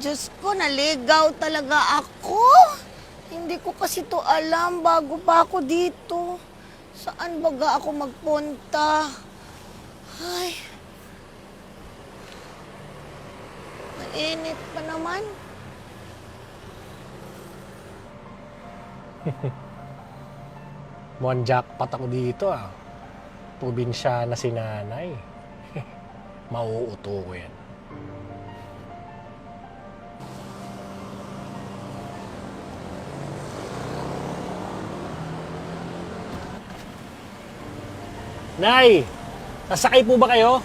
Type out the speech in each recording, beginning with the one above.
Diyos ko, naligaw talaga ako. Hindi ko kasi to alam bago pa ako dito. Saan baga ako magpunta? Ay, mainit pa naman. Mukhang jackpot ako dito ah. Probinsya na si nanay. Mauuto ko yan. Nay! Sasakay po ba kayo?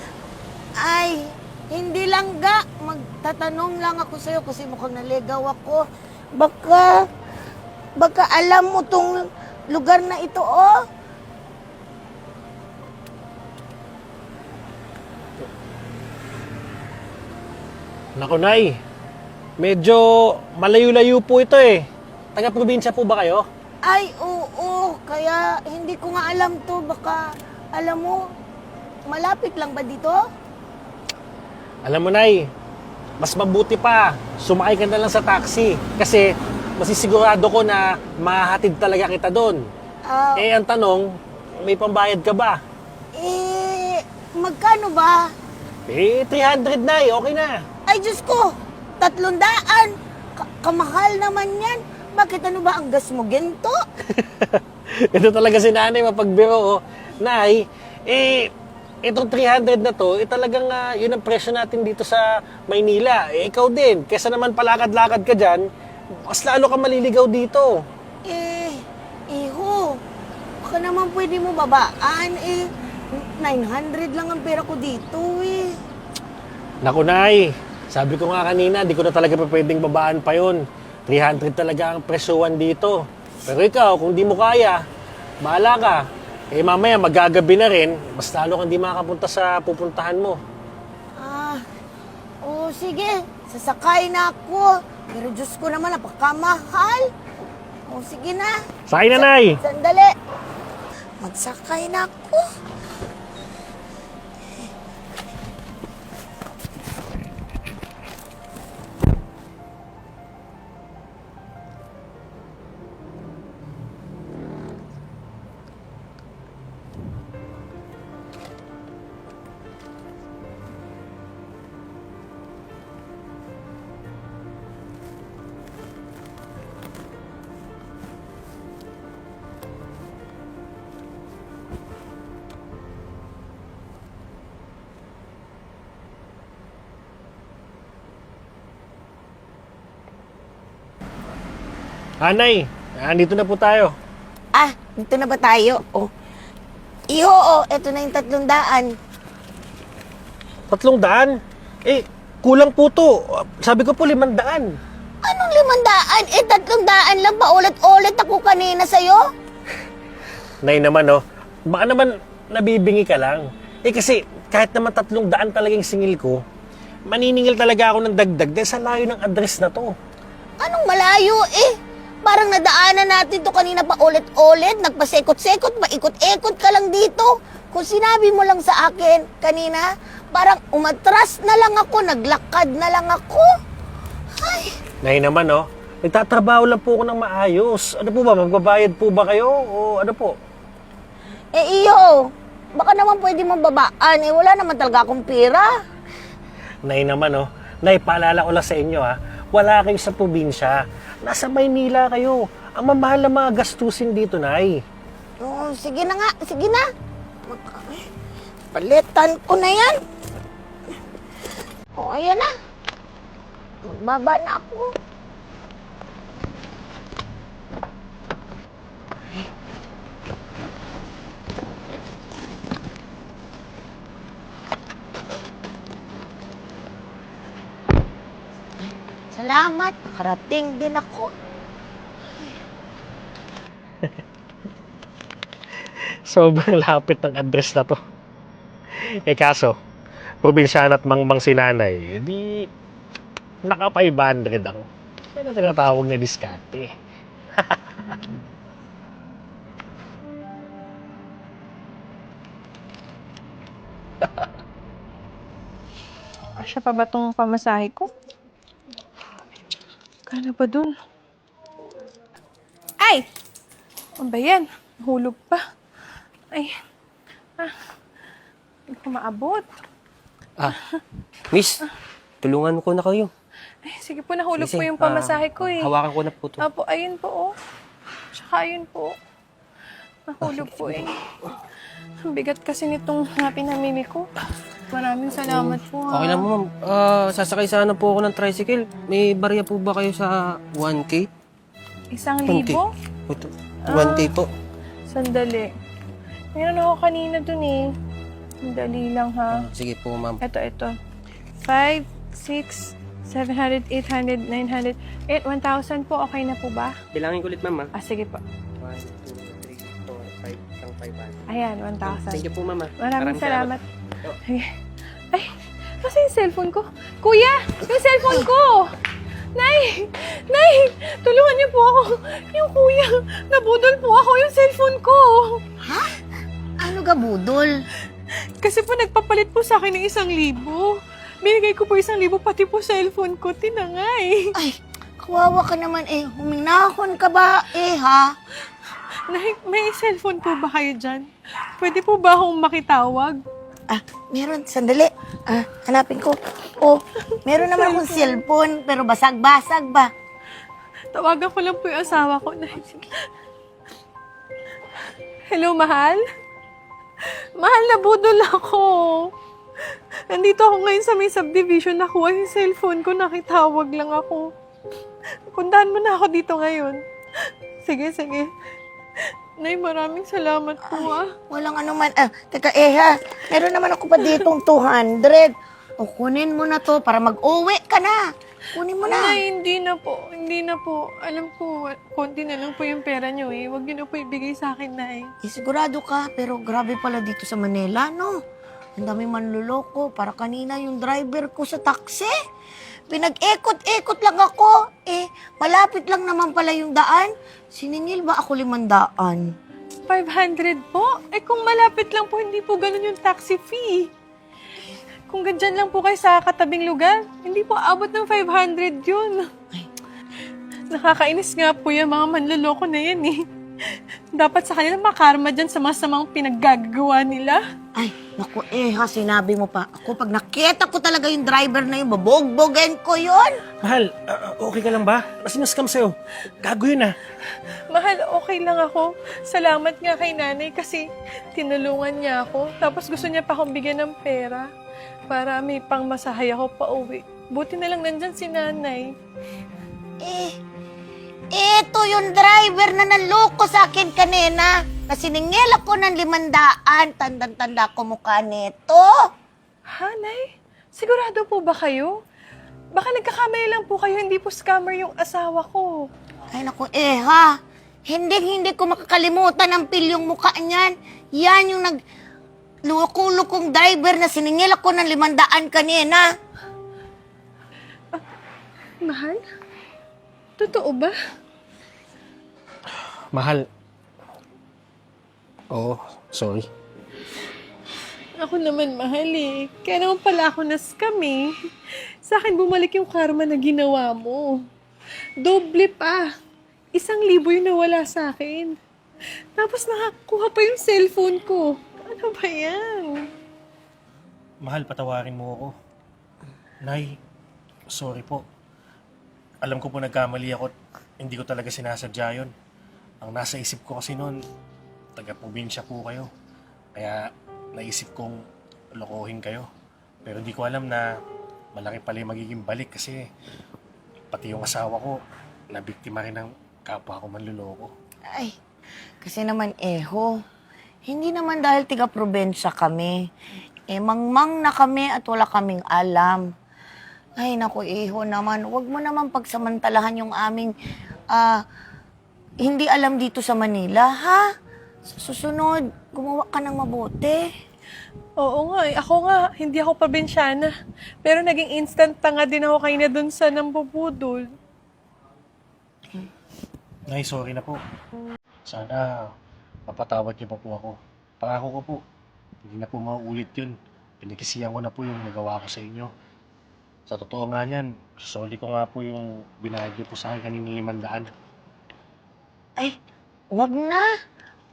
Ay, hindi lang ga. Magtatanong lang ako sa'yo kasi mukhang naligaw ako. Baka alam mo tong lugar na ito, oh. Naku, Nay. Medyo malayo-layo po ito eh. Taga-probinsya po ba kayo? Ay, oo. Kaya hindi ko nga alam to. Baka, alam mo, malapit lang ba dito? Alam mo, Nay, mas mabuti pa, sumakay ka na lang sa taxi. Kasi masisigurado ko na mahahatid talaga kita doon. Ah, Eh, ang tanong, may pambayad ka ba? magkano ba? Eh, 300, Nay. Okay na. Ay, Diyos ko, 300. Kamahal naman yan. Bakit ano ba ang gas mo, ginto? Ito talaga si nanay mapagbiro. Oh. Nay, itong 300 na to, talagang yun ang presyo natin dito sa Maynila. Eh, ikaw din. Kesa naman palakad-lakad ka dyan, mas lalo ka maliligaw dito. Iho, baka naman pwede mo babaan. 900 lang ang pera ko dito, eh. Naku, Nay. Sabi ko nga kanina, di ko na talaga pa pwedeng babaan pa yun. 300 talaga ang presyoan dito. Pero ikaw, kung di mo kaya, bahala ka. Eh mamaya magagabi na rin, mas lalo kang di makakapunta sa pupuntahan mo. Sige, sasakay na ako. Pero Diyos ko naman, napakamahal. Sige na. Sakay na, Nay! Sandali. Magsakay na ako. Nay, andito na po tayo. Dito na ba tayo? Eto na yung 300. 300? Eh, kulang po to. Sabi ko po 500. Anong 500? 300 lang pa. Ulit-ulit ako kanina sa'yo. Nay naman, oh. Baka naman nabibingi ka lang. Eh kasi kahit naman 300 talagang singil ko, maniningil talaga ako ng dagdag dahil sa layo ng address na to. Anong malayo eh? Parang nadaanan natin to kanina pa ulit-ulit. Nagpasekot-sekot, maikot-ikot ka lang dito. Kung sinabi mo lang sa akin kanina, parang umatras na lang ako, naglakad na lang ako. Ay, Nay naman, oh. Nagtatrabaho lang po ako ng maayos. Ano po ba? Magbabayad po ba kayo? O ano po? iyo, baka naman pwede mong babaan. Wala naman talaga akong pera. Nay naman, oh. Nay, paalala ko lang sa inyo, ha. Wala kayo sa probinsya. Nasa Maynila kayo. Ang mamahal na mga gastusin dito, Nay. Sige na nga, sige na. Palitan ko na yan. Ayan na. Magbaba na ako. Salamat. Nakarating din ako. Sobrang lapit ng address na to. Eh kaso, probinsyana at mangmang si nanay, di naka 500 ang. Yan ang tinatawag na diskarte. Kasya pa ba itong pamasahe ko? Kala ba dun? Ay! Ano ba yan? Nahulog pa. Ay. Hindi ko maabot. Miss, tulungan ko na kayo. Ay, sige po, nahulog Sige, po yung pamasahe ko eh. Hawakan ko na po to. Apo, ayun po oh. Tsaka ayun po. Nahulog po eh. Ang bigat kasi nitong pinamili ko. Maraming salamat po ha. Okay lang mo, ma'am. Sasakay sana po ako ng tricycle. May barya po ba kayo sa 1K? 1,000? Ito, 1K po. Sandali. Meron ako kanina dun eh. Sandali lang ha. Sige po, ma'am. Ito. 5, 6, 700, 800, 900, 1,000 po. Okay na po ba? Bilangin ko ulit, ma'am. Sige po. 1, 2, 3, 4, 5, isang 500. Ayan, 1,000. Thank you po, ma'am. Maraming salamat. Ay, kasi yung cellphone ko. Kuya, yung cellphone ko! Nay! Tulungan niyo po ako. Yung kuya, nabudol po ako yung cellphone ko. Ano ka, budol? Kasi po nagpapalit po sa akin ng 1,000. Binigay ko po 1,000 pati po cellphone ko. Tinangay. Ay, kawawa ka naman eh. Huminahon ka ba eh, ha? Nay, may cellphone po ba kayo dyan? Pwede po ba akong makitawag? Meron. Sandali. Hanapin ko. Oh, meron naman akong cellphone, pero basag-basag ba? Tawagan ko lang po yung asawa ko. Nay, sige. Hello, mahal? Mahal, nabudol ako. Nandito ako ngayon sa may subdivision. Nakuha yung cellphone ko. Nakitawag lang ako. Puntahan mo na ako dito ngayon. Sige. Nay, maraming salamat po Walang anuman. Teka ha. Meron naman ako pa ditong 200. O, kunin mo na to para mag-uwi ka na. Kunin mo na. Nay, hindi na po. Alam ko, konti na lang po yung pera nyo eh. Huwag nyo na po ibigay sa akin, Nay. Sigurado ka, pero grabe pala dito sa Manila, no? Ang dami manluloko. Para kanina yung driver ko sa taxi. Pinag-ekot-ekot lang ako. Malapit lang naman pala yung daan. Siningil ba ako 500? 500 po? Kung malapit lang po, hindi po ganun yung taxi fee. Kung ganyan lang po kayo sa katabing lugar, hindi po abot ng 500 yun. Nakakainis nga po yung mga manloloko na yan eh. Dapat sa kanila makarma dyan sa masamang pinaggagawa nila. Ay, naku sinabi mo pa. Ako, pag nakita ko talaga yung driver na yun, babog-bogen ko yun. Mahal, okay ka lang ba? Nasinaskam sa'yo. Gago yun Mahal, okay lang ako. Salamat nga kay nanay kasi tinulungan niya ako. Tapos gusto niya pa akong bigyan ng pera para may pangmasahay ako pa uwi. Buti na lang nandyan si nanay. Ito yung driver na nanloko sa akin kanina. Na siningil ako ng 500. Tandang-tanda ko mukha nito. Ha, Nay? Sigurado po ba kayo? Baka nagkakamali lang po kayo, hindi po scammer yung asawa ko. Ay naku hindi ko makakalimutan ang pilyong mukha niyan. Yan yung naglulukong driver na siningil ako ng 500 kanina. Mahal? Totoo ba? Mahal. Oo, sorry. Ako naman, mahal eh. Kaya naman pala ako na-scam eh. Sa akin bumalik yung karma na ginawa mo. Doble pa. 1,000 yung nawala sa akin. Tapos nakakuha pa yung cellphone ko. Ano ba yan? Mahal, patawarin mo ako. Nay, sorry po. Alam ko po nagkamali ako. Hindi ko talaga sinasadya yun. Ang nasa isip ko kasi noon, taga-probinsya po kayo. Kaya naisip kong lokohin kayo. Pero hindi ko alam na malaki pala yung magiging balik kasi pati yung asawa ko, nabiktima rin ng kapwa ko manluloko. Ay, kasi naman hindi naman dahil tiga-probensya kami. Mangmang na kami at wala kaming alam. Ay, naku, naman. Huwag mo naman pagsamantalahan yung aming hindi alam dito sa Manila, ha? Sa susunod, gumawa ka ng mabuti. Oo nga eh. Ako nga, hindi ako probinsyana. Pero naging instant tanga din ako kayo na dun sa nambubudol. Nay, sorry na po. Sana mapatawad niyo pa po ako. Pangako ko po, hindi na po mauulit yun. Pinagkisiyan ko na po yung nagawa ko sa inyo. Sa totoo nga niyan, soli ko nga po yung binayad niyo po sa akin kanina 500. Ay, wag na.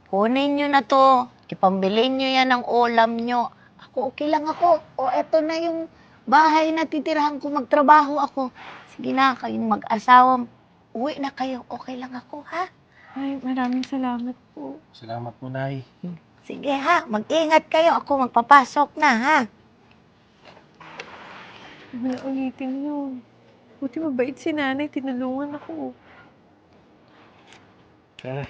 Kunin nyo na to. Ipambilin nyo yan ng ulam nyo. Ako, okay lang ako. O, eto na yung bahay na titirahan ko. Magtrabaho ako. Sige na, kayong mag-asawa. Uwi na kayo. Okay lang ako, ha? Ay, maraming salamat po. Salamat po, Nay. Sige, ha? Mag-ingat kayo. Ako magpapasok na, ha? Huwag mo na ulitin yun. Buti mabait si nanay, tinulungan ako. Kaya,